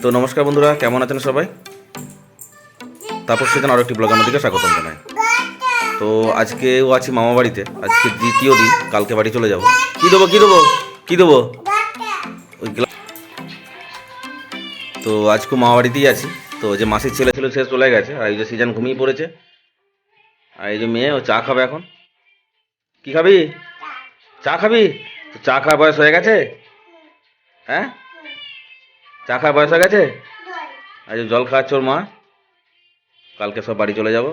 তো নমস্কার বন্ধুরা, কেমন আছেন সবাই? তাপস সেখানে আরও একটি ব্লগ আমাদেরকে স্বাগতম জানাই। তো আজকেও আছি মামা বাড়িতে, আজকে দ্বিতীয় দিন, কালকে বাড়ি চলে যাব। কি দেবো কি দেবো কি দেবো ওই তো আজকে মামা বাড়িতেই আছি। তো যে মাসির ছেলে ছিল সে চলে গেছে, আর এই যে সিজন ঘুমিয়ে পড়েছে, আর এই যে মেয়ে ও চা খাবে এখন। কি খাবি? চা খাবি? তো চা খাওয়ার বয়স হয়ে গেছে? হ্যাঁ, চা খাওয়ার বয়স হয়ে গেছে। আর যে জল খাওয়াচ্ছে ওর মা। কালকে সব বাড়ি চলে যাব।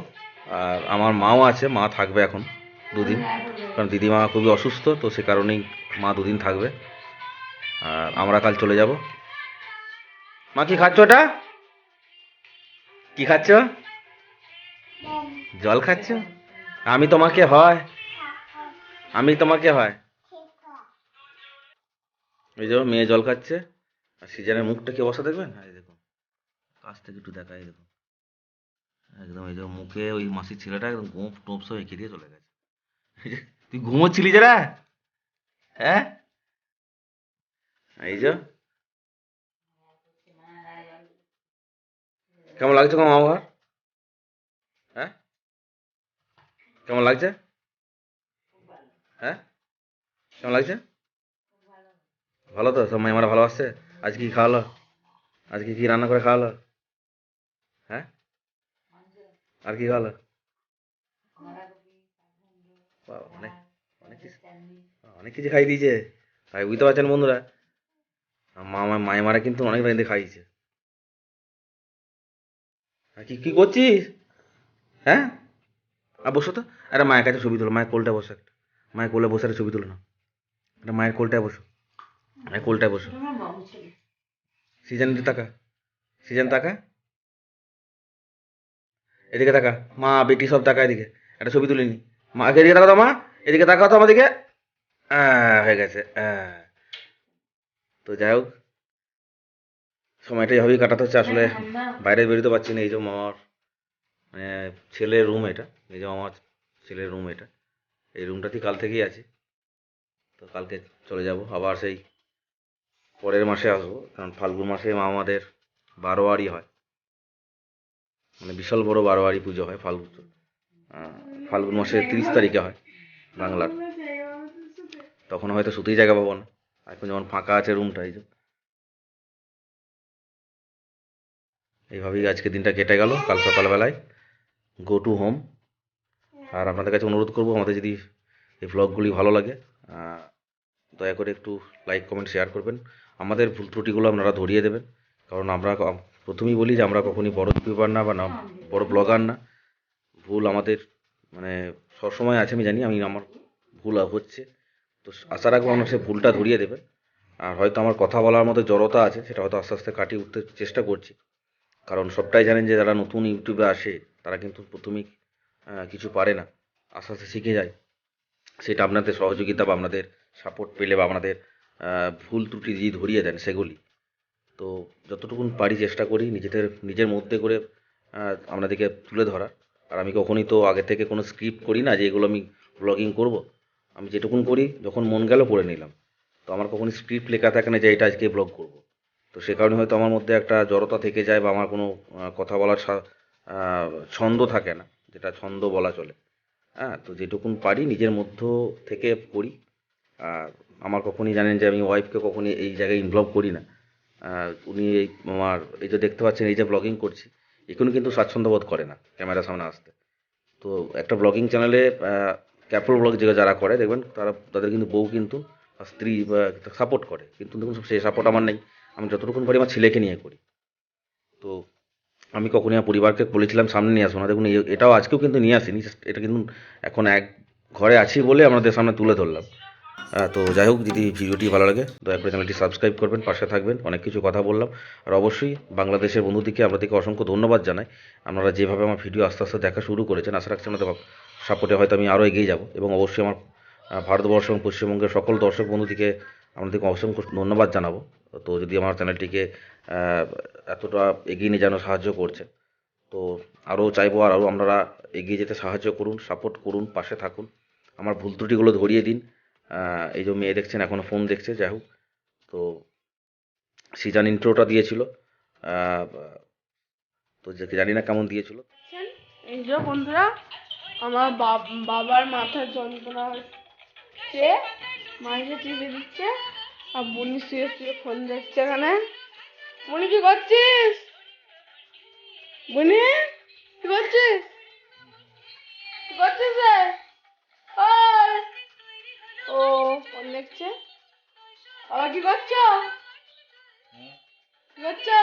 আর আমার মাও আছে, মা থাকবে এখন দুদিন, কারণ দিদিমা খুবই অসুস্থ, তো সে কারণেই মা দুদিন থাকবে। আর আমরা কাল চলে যাব। মা কি খাচ্ছ ওটা? কি খাচ্ছ? জল খাচ্ছ? আমি তোমাকে হয়, আমি তোমাকে হয়। এই যে মেয়ে জল খাচ্ছে, আর সিজানের মুখটা কি অবস্থা দেখবেন, এই দেখুন, কাছ থেকে একটু দেখা, এই দেখুন, একদম এই যে মুখে ওই মাসির ছেলেটা একদম গোঁপ টোপ সব এঁকে দিয়ে চলে গেছে। তুই ঘুমোচ্ছিলি যারা, হ্যাঁ? এই যে কেমন লাগছে তোমার মামা ঘর? হ্যাঁ, কেমন লাগছে? হ্যাঁ, কেমন লাগছে? ভালো তো, সব মাইমারা ভালো আসছে। আজকে কি খাওয়ালো? আজকে কি রান্না করে খাওয়ালো? হ্যাঁ, আর কি খাওয়ালো? বাবা, অনেক অনেক কিছু, অনেক কিছু খাই দিয়েছে। তাই বুঝতে পারছেন বন্ধুরা, মামা মাইমারা কিন্তু অনেক রাঁধে খাইয়েছে। আর কি কি করছিস? হ্যাঁ, আর বসো তো, আরে মায়ের কাছে ছবি তোলো, মায়ের কোলটা বসো একটা, মায়ের কোলে বসে একটা ছবি তোলো না, একটা মায়ের কোলটায় বসো, মায়ের কোলটায় বসো। সিজন তাকা, সিজন তাকা, এদিকে তাকা, মা বেটি সব তাকা এদিকে, একটা ছবি তুলে নি। মা এদিকে তাকাও তো, মা এদিকে তাকাও তো আমাদিকে। হয়ে গেছে। তো যাই হোক, সময়টা এভাবেই কাটাতে হচ্ছে আসলে। বাইরে বেরোতে পারছি না, এই যে মামার মানে ছেলের রুম এটা, এই যে আমার ছেলের রুম এটা, এই রুমটাতেই কাল থেকেই আছি। তো কালকে চলে যাব আবার, সেই পরের মাসে আসবো, কারণ ফাল্গুন মাসে আমাদের বারোয়ারি হয়, মানে বিশাল বড় বারোয়ারি পুজো হয় ফাল্গুন, ফাল্গুন মাসের 30 তারিখে হয় বাংলার। তখন হয়তো শুতেই জায়গা পাবো না, এখন যেমন ফাঁকা আছে রুমটা, এই যে এইভাবেই আজকে দিনটা কেটে গেল। কাল সকালবেলায় গো টু হোম। আর আপনাদের কাছে অনুরোধ করবো, আমাদের যদি এই ভ্লগগুলি ভালো লাগে, দয়া করে একটু লাইক কমেন্ট শেয়ার করবেন, আমাদের ভুল ত্রুটিগুলো আপনারা ধরিয়ে দেবেন। কারণ আমরা প্রথমেই বলি যে আমরা কখনই বড় ইউটিউবার না, বা না বড় ব্লগার না। ভুল আমাদের মানে সবসময় আছে, আমি জানি, আমি আমার ভুল হচ্ছে। তো আশা রাখবো আমরা সে ভুলটা ধরিয়ে দেবেন। আর হয়তো আমার কথা বলার মধ্যে জড়তা আছে, সেটা হয়তো আস্তে আস্তে কাটিয়ে উঠতে চেষ্টা করছি। কারণ সবটাই জানেন যে যারা নতুন ইউটিউবে আসে, তারা কিন্তু প্রথমেই কিছু পারে না, আস্তে আস্তে শিখে যায়। সেটা আপনাদের সহযোগিতা বা আপনাদের সাপোর্ট পেলে, বা আপনাদের ভুল ত্রুটি যদি ধরিয়ে দেন সেগুলি, তো যতটুকুন পারি চেষ্টা করি নিজের মধ্যে করে আপনাদেরকে তুলে ধরার। আর আমি কখনই তো আগে থেকে কোনো স্ক্রিপ্ট করি না যে এগুলো আমি ব্লগিং করব। আমি যেটুকুন করি, যখন মন গেল করে নিলাম। তো আমার কখনই স্ক্রিপ্ট লেখা থাকে না যে এটা আজকে ব্লগ করব। তো সে কারণে হয়তো আমার মধ্যে একটা জড়তা থেকে যায়, বা আমার কোনো কথা বলার ছন্দ থাকে না, যেটা ছন্দ বলা চলে। হ্যাঁ, তো যেটুকুন পারি নিজের মধ্য থেকে করি। আর আমার কখনই জানেন যে আমি ওয়াইফকে কখনই এই জায়গায় ইনভলভ করি না। উনি এই আমার এই যে দেখতে পাচ্ছেন, এই যে ব্লগিং করছি, এখনই কিন্তু স্বাচ্ছন্দ্য বোধ করে না ক্যামেরার সামনে আসতে। তো একটা ব্লগিং চ্যানেলে ক্যাপল ব্লগ যারা করে দেখবেন, তাদের কিন্তু বউ কিন্তু স্ত্রী সাপোর্ট করে, কিন্তু দেখুন সেই সাপোর্ট আমার নেই। আমি যতটুকুন পারি আমার ছেলেকে নিয়ে করি। তো আমি কখনই আমার পরিবারকে বলেছিলাম সামনে নিয়ে আসবো না, দেখুন এটাও আজকেও কিন্তু নিয়ে আসিনি, এটা কিন্তু এখন এক ঘরে আছি বলে আপনাদের সামনে তুলে ধরলাম। তো যাই হোক, যদি ভিডিওটি ভালো লাগে দয়া করে চ্যানেলটি সাবস্ক্রাইব করবেন, পাশে থাকবেন। অনেক কিছু কথা বললাম। আর অবশ্যই বাংলাদেশের বন্ধুদিকে আপনাদেরকে অসংখ্য ধন্যবাদ জানাই। আপনারা যেভাবে আমার ভিডিও আস্তে আস্তে দেখা শুরু করেছেন, আশা রাখছি আপনাদের সাপোর্টে হয়তো আমি আরও এগিয়ে যাব। এবং অবশ্যই আমার ভারতবর্ষ এবং পশ্চিমবঙ্গের সকল দর্শক বন্ধুদিকে আপনাদেরকে অসংখ্য ধন্যবাদ জানাবো। তো যদি আমার চ্যানেলটিকে এতটা এগিয়ে নিয়ে যেন সাহায্য করছে, তো আরও চাইবো, আর আরও আপনারা এগিয়ে যেতে সাহায্য করুন, সাপোর্ট করুন, পাশে থাকুন, আমার ভুল ত্রুটিগুলো ধরিয়ে দিন। এই যে মেয়ে দেখছেন এখনও ফোন দেখছে, যাই হোক, তো সিজন ইন্ট্রোটা দিয়েছিল। তো জানি না কেমন দিয়েছিল। এই যে বন্ধুরা, আমার বাবার মাথার যন্ত্রণা হচ্ছে, মাইকে টিপে দিচ্ছে, আর বুনি শুয়ে শুয়ে ফোন দেখছে এখানে। বুনি কি করছিস? বুনি কি করছিস? কি করছিস রে? ওই, ও ফোন দেখছে। বাবা কি করছো? কি করছো?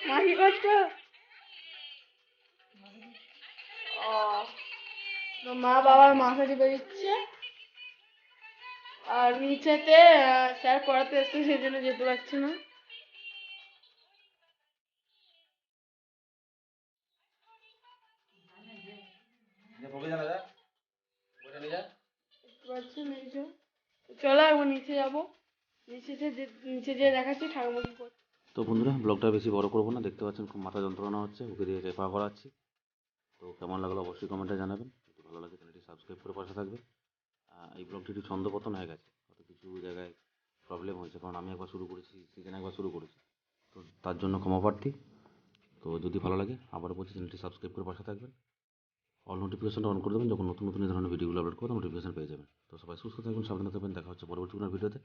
মা কি করছো? ও, তো মা বাবার মাথা টিপে দিচ্ছে। আর নিচেতে স্যার পড়াতে এসছে, সেই জন্য যেতে পারছে না। চলো একবার নিচে যাবো, নিচে যেয়ে দেখাচ্ছি ঠাকুমা কি করছে। তো বন্ধুরা, ব্লগটা বেশি বড় করবো না। দেখতে পাচ্ছেন খুব মাথা যন্ত্রণা হচ্ছে, ওকে দিয়ে রেফার করাচ্ছি। তো কেমন লাগলো অবশ্যই কমেন্টে জানাবেন। যদি ভালো লাগে চ্যানেলটি সাবস্ক্রাইব করে পাশে থাকবে। এই ব্লগটি একটু ছন্দপতন হয়ে গেছে, হয়তো কিছু জায়গায় প্রবলেম হয়েছে, কারণ আমি একবার শুরু করেছি, সিজন একবার শুরু করেছি, তো তার জন্য ক্ষমা প্রার্থী। তো যদি ভালো লাগে, আবারও বলছি, চ্যানেলটি সাবস্ক্রাইব করে পাশে থাকবেন। অল নোটিফিকেশনটা অন করে দেবেন, যখন নতুন নতুন এই ধরনের ভিডিওগুলো আপলোড করবো নোটিফিকেশন পেয়ে যাবেন। তো সবাই সুস্থ থাকবেন, সাবধানে থাকবেন। দেখা হচ্ছে পরবর্তী কোনো ভিডিওতে।